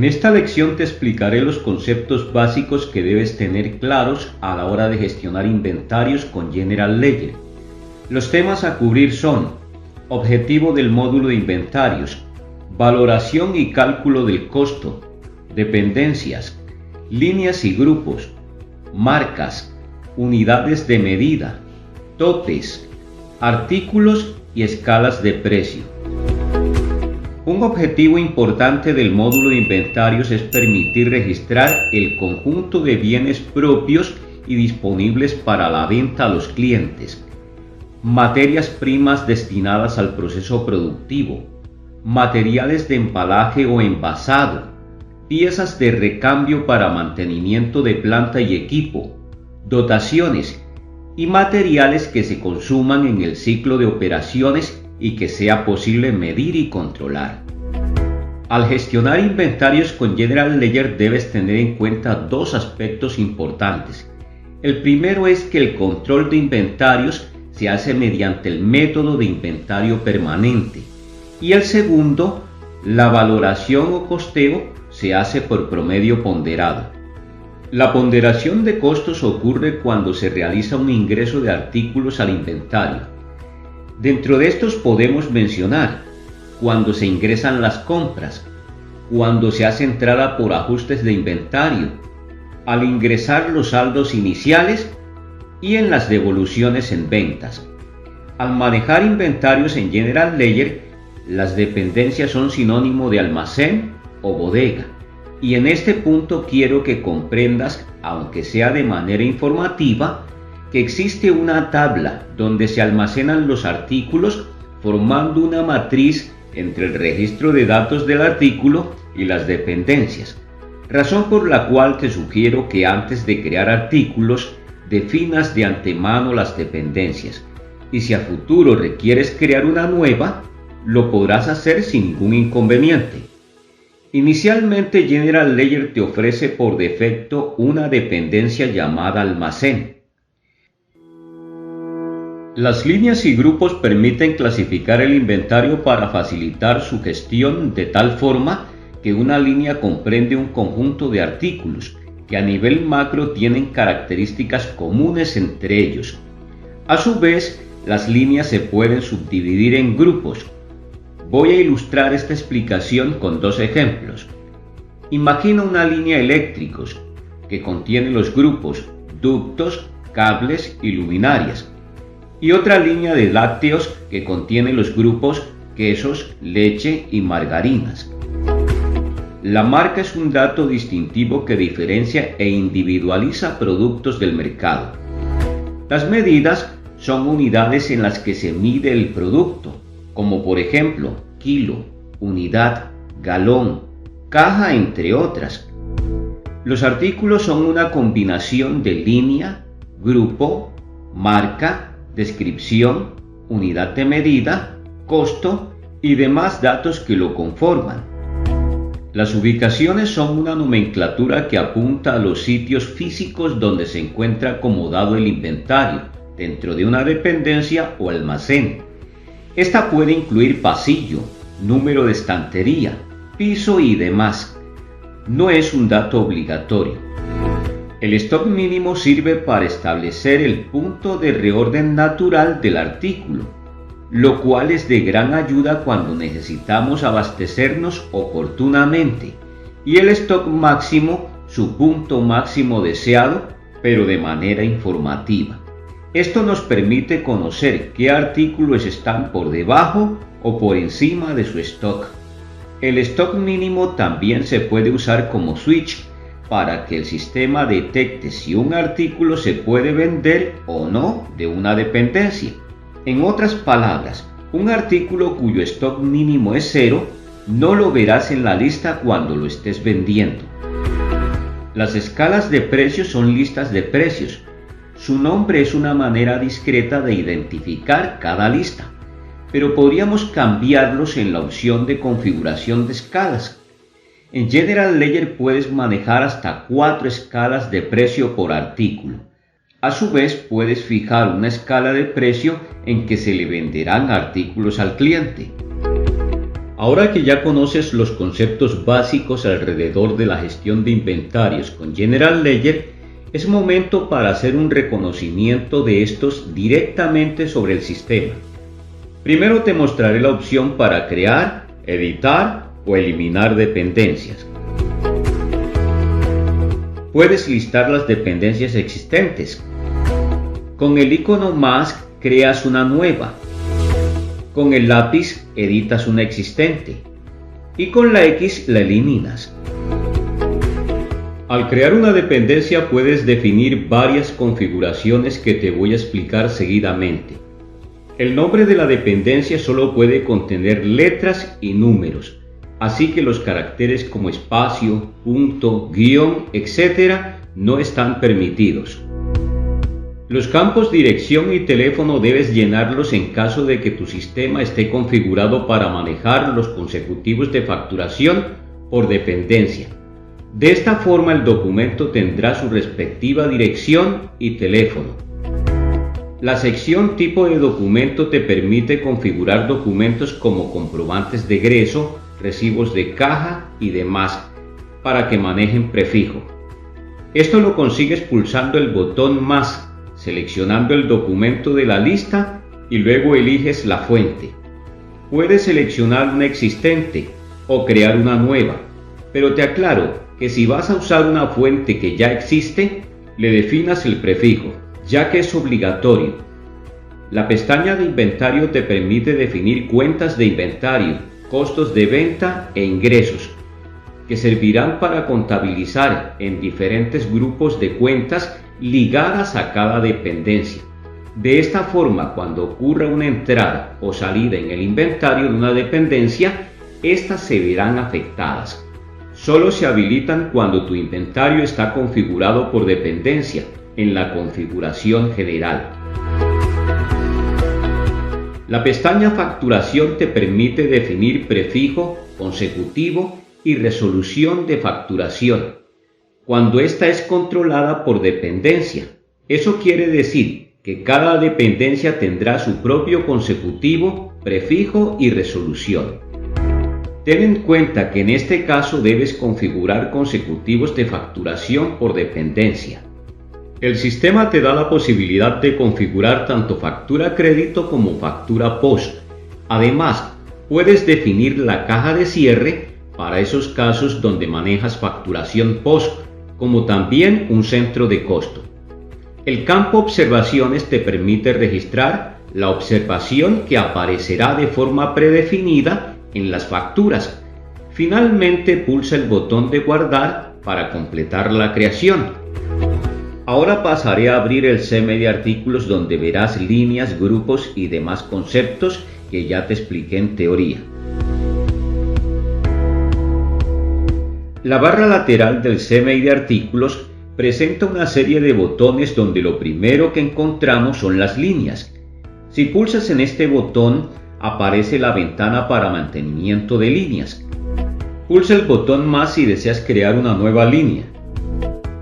esta lección te explicaré los conceptos básicos que debes tener claros a la hora de gestionar inventarios con General Ledger. Los temas a cubrir son: objetivo del módulo de inventarios, valoración y cálculo del costo, dependencias, líneas y grupos, marcas, unidades de medida, topes, artículos y escalas de precio. Un objetivo importante del módulo de inventarios es permitir registrar el conjunto de bienes propios y disponibles para la venta a los clientes, materias primas destinadas al proceso productivo, materiales de embalaje o envasado, piezas de recambio para mantenimiento de planta y equipo, dotaciones y materiales que se consuman en el ciclo de operaciones y que sea posible medir y controlar. Al gestionar inventarios con General Ledger debes tener en cuenta dos aspectos importantes. El primero es que el control de inventarios se hace mediante el método de inventario permanente, y el segundo, la valoración o costeo, se hace por promedio ponderado. La ponderación de costos ocurre cuando se realiza un ingreso de artículos al inventario. Dentro de estos podemos mencionar cuando se ingresan las compras, cuando se hace entrada por ajustes de inventario, al ingresar los saldos iniciales y en las devoluciones en ventas. Al manejar inventarios en General Ledger, las dependencias son sinónimo de almacén o bodega, y en este punto quiero que comprendas, aunque sea de manera informativa, que existe una tabla donde se almacenan los artículos formando una matriz entre el registro de datos del artículo y las dependencias, razón por la cual te sugiero que antes de crear artículos definas de antemano las dependencias, y si a futuro requieres crear una nueva, lo podrás hacer sin ningún inconveniente. Inicialmente General Ledger te ofrece por defecto una dependencia llamada almacén. Las líneas y grupos permiten clasificar el inventario para facilitar su gestión de tal forma que una línea comprende un conjunto de artículos que a nivel macro tienen características comunes entre ellos. A su vez, las líneas se pueden subdividir en grupos. Voy a ilustrar esta explicación con dos ejemplos. Imagina una línea eléctricos que contiene los grupos ductos, cables y luminarias, y otra línea de lácteos que contiene los grupos quesos, leche y margarinas. La marca es un dato distintivo que diferencia e individualiza productos del mercado. Las medidas son unidades en las que se mide el producto, como por ejemplo kilo, unidad, galón, caja, entre otras. Los artículos son una combinación de línea, grupo, marca, descripción, unidad de medida, costo y demás datos que lo conforman. Las ubicaciones son una nomenclatura que apunta a los sitios físicos donde se encuentra acomodado el inventario, dentro de una dependencia o almacén. Esta puede incluir pasillo, número de estantería, piso y demás. No es un dato obligatorio. El stock mínimo sirve para establecer el punto de reorden natural del artículo, lo cual es de gran ayuda cuando necesitamos abastecernos oportunamente, y el stock máximo su punto máximo deseado, pero de manera informativa. Esto nos permite conocer qué artículos están por debajo o por encima de su stock. El stock mínimo también se puede usar como switch para que el sistema detecte si un artículo se puede vender o no de una dependencia. En otras palabras, un artículo cuyo stock mínimo es 0 no lo verás en la lista cuando lo estés vendiendo. Las escalas de precios son listas de precios. Su nombre es una manera discreta de identificar cada lista, pero podríamos cambiarlos en la opción de configuración de escalas. En General Ledger puedes manejar hasta 4 escalas de precio por artículo. A su vez, puedes fijar una escala de precio en que se le venderán artículos al cliente. Ahora que ya conoces los conceptos básicos alrededor de la gestión de inventarios con General Ledger, es momento para hacer un reconocimiento de estos directamente sobre el sistema. Primero te mostraré la opción para crear, editar o eliminar dependencias. Puedes listar las dependencias existentes. Con el icono más creas una nueva. Con el lápiz editas una existente. Y con la X la eliminas. Al crear una dependencia puedes definir varias configuraciones que te voy a explicar seguidamente. El nombre de la dependencia solo puede contener letras y números, así que los caracteres como espacio, punto, guión, etc. no están permitidos. Los campos dirección y teléfono debes llenarlos en caso de que tu sistema esté configurado para manejar los consecutivos de facturación por dependencia. De esta forma el documento tendrá su respectiva dirección y teléfono. La sección tipo de documento te permite configurar documentos como comprobantes de egreso, recibos de caja y demás, para que manejen prefijo. Esto lo consigues pulsando el botón más, seleccionando el documento de la lista y luego eliges la fuente. Puedes seleccionar una existente o crear una nueva, pero te aclaro que si vas a usar una fuente que ya existe, le definas el prefijo, ya que es obligatorio. La pestaña de inventario te permite definir cuentas de inventario, costos de venta e ingresos, que servirán para contabilizar en diferentes grupos de cuentas ligadas a cada dependencia. De esta forma, cuando ocurra una entrada o salida en el inventario de una dependencia, estas se verán afectadas. Solo se habilitan cuando tu inventario está configurado por dependencia en la configuración general. La pestaña Facturación te permite definir prefijo, consecutivo y resolución de facturación, cuando ésta es controlada por dependencia. Eso quiere decir que cada dependencia tendrá su propio consecutivo, prefijo y resolución. Ten en cuenta que en este caso debes configurar consecutivos de facturación por dependencia. El sistema te da la posibilidad de configurar tanto factura crédito como factura post. Además, puedes definir la caja de cierre para esos casos donde manejas facturación post, como también un centro de costo. El campo Observaciones te permite registrar la observación que aparecerá de forma predefinida en las facturas. Finalmente, pulsa el botón de guardar para completar la creación. Ahora pasaré a abrir el CME de artículos donde verás líneas, grupos y demás conceptos que ya te expliqué en teoría. La barra lateral del CME de artículos presenta una serie de botones donde lo primero que encontramos son las líneas. Si pulsas en este botón, aparece la ventana para mantenimiento de líneas. Pulsa el botón más si deseas crear una nueva línea.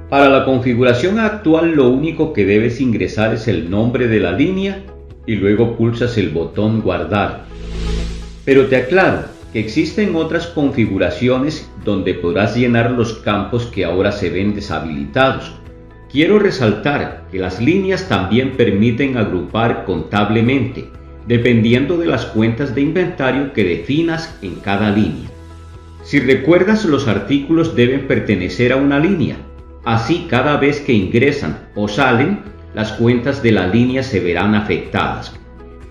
Para la configuración actual lo único que debes ingresar es el nombre de la línea y luego pulsas el botón guardar. Pero te aclaro que existen otras configuraciones donde podrás llenar los campos que ahora se ven deshabilitados. Quiero resaltar que las líneas también permiten agrupar contablemente, dependiendo de las cuentas de inventario que definas en cada línea. Si recuerdas, los artículos deben pertenecer a una línea. Así, cada vez que ingresan o salen, las cuentas de la línea se verán afectadas.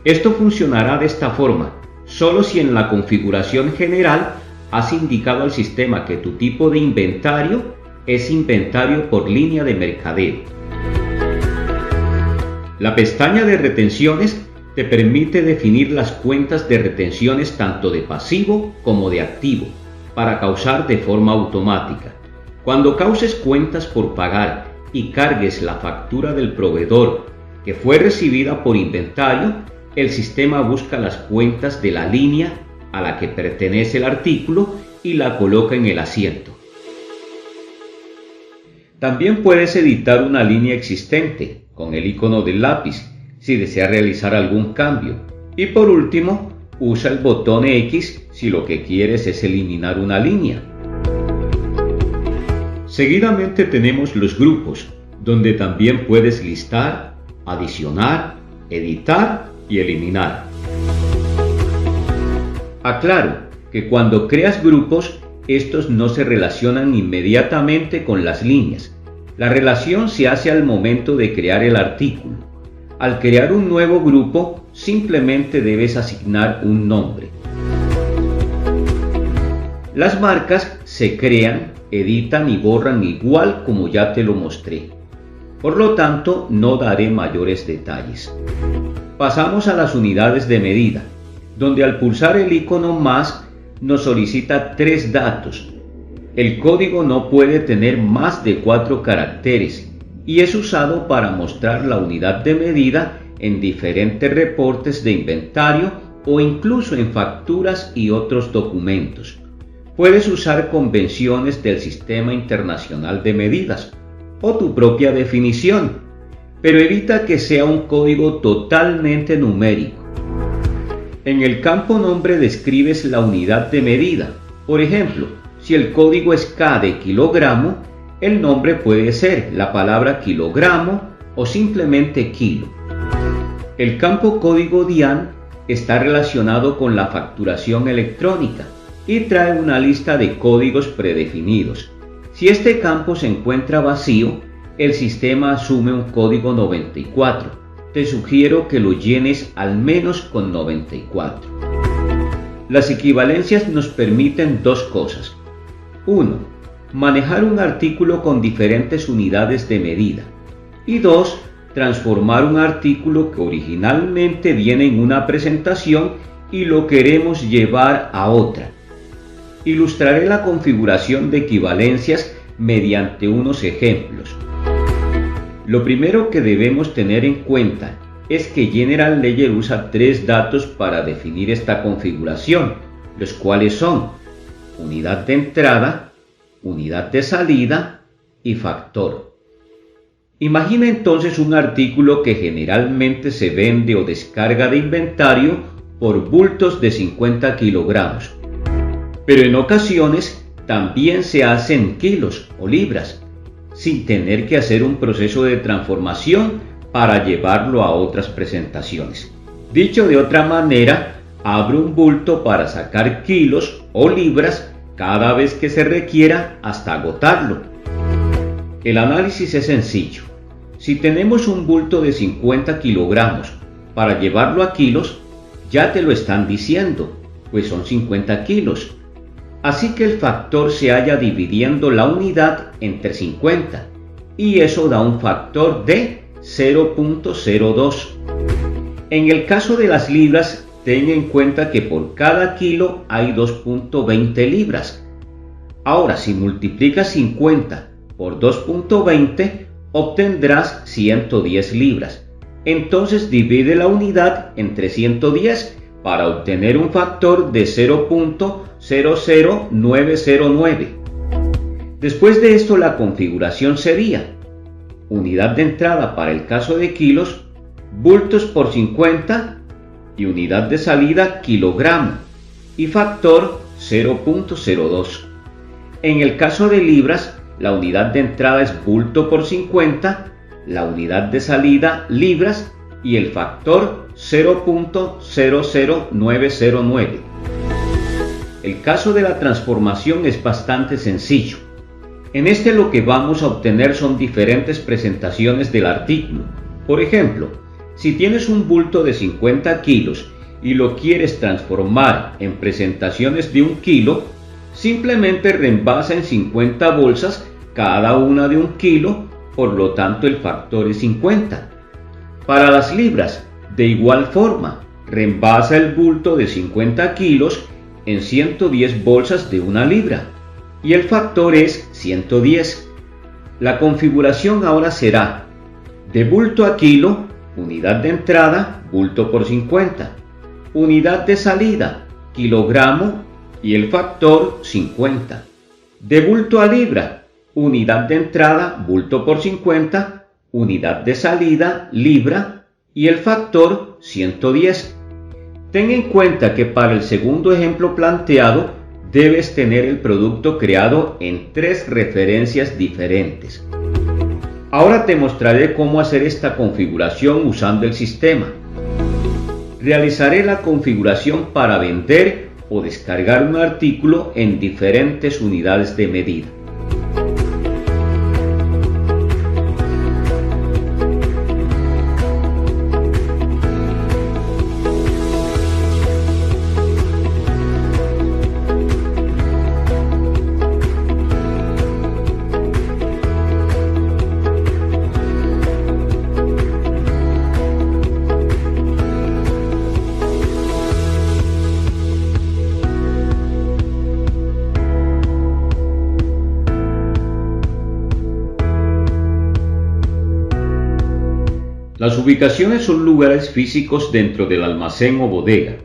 Esto funcionará de esta forma, solo si en la configuración general has indicado al sistema que tu tipo de inventario es inventario por línea de mercadeo. La pestaña de retenciones te permite definir las cuentas de retenciones tanto de pasivo como de activo, para causar de forma automática. Cuando causes cuentas por pagar y cargues la factura del proveedor que fue recibida por inventario, el sistema busca las cuentas de la línea a la que pertenece el artículo y la coloca en el asiento. También puedes editar una línea existente con el icono del lápiz si deseas realizar algún cambio. Y por último, usa el botón X si lo que quieres es eliminar una línea. Seguidamente tenemos los grupos, donde también puedes listar, adicionar, editar y eliminar. Aclaro que cuando creas grupos, estos no se relacionan inmediatamente con las líneas. La relación se hace al momento de crear el artículo. Al crear un nuevo grupo, simplemente debes asignar un nombre. Las marcas se crean, editan y borran igual como ya te lo mostré. Por lo tanto, no daré mayores detalles. Pasamos a las unidades de medida, donde al pulsar el icono más nos solicita 3 datos. El código no puede tener más de 4 caracteres y es usado para mostrar la unidad de medida en diferentes reportes de inventario o incluso en facturas y otros documentos. Puedes usar convenciones del Sistema Internacional de Medidas o tu propia definición, pero evita que sea un código totalmente numérico. En el campo nombre describes la unidad de medida. Por ejemplo, si el código es K de kilogramo, el nombre puede ser la palabra kilogramo o simplemente kilo. El campo código DIAN está relacionado con la facturación electrónica y trae una lista de códigos predefinidos. Si este campo se encuentra vacío, el sistema asume un código 94. Te sugiero que lo llenes al menos con 94. Las equivalencias nos permiten dos cosas. 1. Manejar un artículo con diferentes unidades de medida. Y 2. Transformar un artículo que originalmente viene en una presentación y lo queremos llevar a otra. Ilustraré la configuración de equivalencias mediante unos ejemplos. Lo primero que debemos tener en cuenta es que General Ledger usa 3 datos para definir esta configuración, los cuales son unidad de entrada, unidad de salida y factor. Imagina entonces un artículo que generalmente se vende o descarga de inventario por bultos de 50 kilogramos, pero en ocasiones también se hace en kilos o libras, sin tener que hacer un proceso de transformación para llevarlo a otras presentaciones. Dicho de otra manera, abro un bulto para sacar kilos o libras cada vez que se requiera hasta agotarlo. El análisis es sencillo. Si tenemos un bulto de 50 kilogramos para llevarlo a kilos, ya te lo están diciendo, pues son 50 kilos. Así que el factor se halla dividiendo la unidad entre 50 y eso da un factor de 0.02. En el caso de las libras, ten en cuenta que por cada kilo hay 2.20 libras. Ahora, si multiplicas 50 por 2.20, obtendrás 110 libras. Entonces divide la unidad entre 110 para obtener un factor de 0.00909. Después de esto, la configuración sería unidad de entrada para el caso de kilos, bultos por 50 y unidad de salida kilogramo y factor 0.02. En el caso de libras, la unidad de entrada es bulto por 50, la unidad de salida libras y el factor 0.00909. El caso de la transformación es bastante sencillo. En este lo que vamos a obtener son diferentes presentaciones del artículo. Por ejemplo, si tienes un bulto de 50 kilos y lo quieres transformar en presentaciones de 1 kilo, simplemente reembasa en 50 bolsas cada una de 1 kilo, por lo tanto el factor es 50. Para las libras, de igual forma, reembasa el bulto de 50 kilos en 110 bolsas de 1 libra y el factor es 110. La configuración ahora será de bulto a kilo, unidad de entrada, bulto por 50, unidad de salida, kilogramo y el factor 50. De bulto a libra, unidad de entrada, bulto por 50, unidad de salida, libra y el factor 110. Ten en cuenta que para el segundo ejemplo planteado debes tener el producto creado en 3 referencias diferentes. Ahora te mostraré cómo hacer esta configuración usando el sistema. Realizaré la configuración para vender o descargar un artículo en diferentes unidades de medida. Las ubicaciones son lugares físicos dentro del almacén o bodega.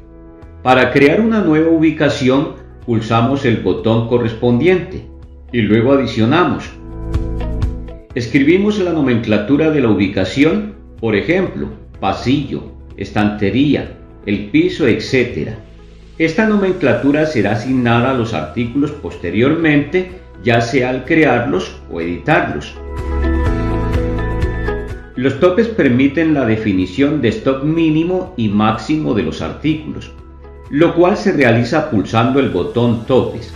Para crear una nueva ubicación, pulsamos el botón correspondiente y luego adicionamos. Escribimos la nomenclatura de la ubicación, por ejemplo, pasillo, estantería, el piso, etc. Esta nomenclatura será asignada a los artículos posteriormente, ya sea al crearlos o editarlos. Los topes permiten la definición de stock mínimo y máximo de los artículos, lo cual se realiza pulsando el botón Topes.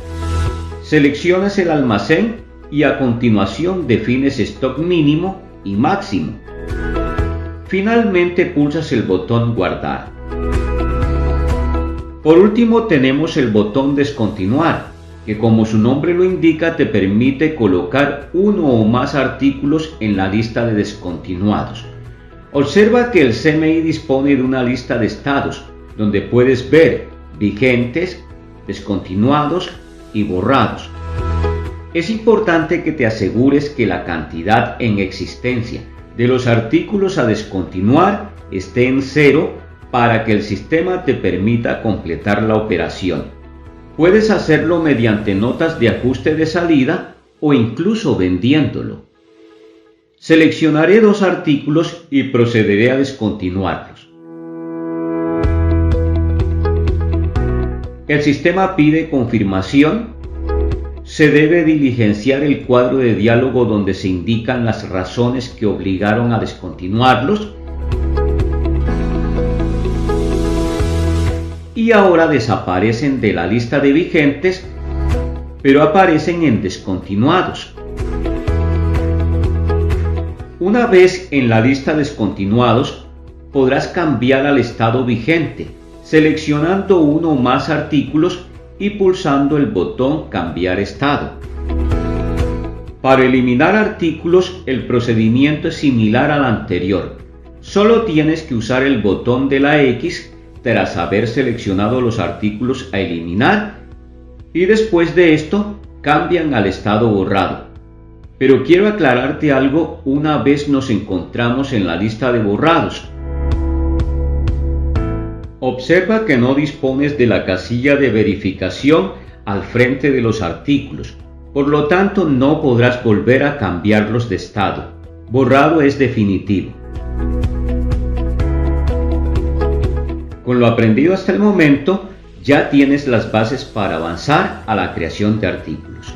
Seleccionas el almacén y a continuación defines stock mínimo y máximo. Finalmente pulsas el botón Guardar. Por último tenemos el botón Descontinuar, que como su nombre lo indica te permite colocar uno o más artículos en la lista de descontinuados. Observa que el CMI dispone de una lista de estados, donde puedes ver vigentes, descontinuados y borrados. Es importante que te asegures que la cantidad en existencia de los artículos a descontinuar esté en 0 para que el sistema te permita completar la operación. Puedes hacerlo mediante notas de ajuste de salida o incluso vendiéndolo. Seleccionaré 2 artículos y procederé a descontinuarlos. El sistema pide confirmación. Se debe diligenciar el cuadro de diálogo donde se indican las razones que obligaron a descontinuarlos. Y ahora desaparecen de la lista de vigentes, pero aparecen en descontinuados. Una vez en la lista descontinuados, podrás cambiar al estado vigente, seleccionando uno o más artículos y pulsando el botón Cambiar estado. Para eliminar artículos, el procedimiento es similar al anterior. Solo tienes que usar el botón de la X tras haber seleccionado los artículos a eliminar y después de esto cambian al estado borrado. Pero quiero aclararte algo una vez nos encontramos en la lista de borrados. Observa que no dispones de la casilla de verificación al frente de los artículos, por lo tanto no podrás volver a cambiarlos de estado. Borrado es definitivo. Con lo aprendido hasta el momento, ya tienes las bases para avanzar a la creación de artículos.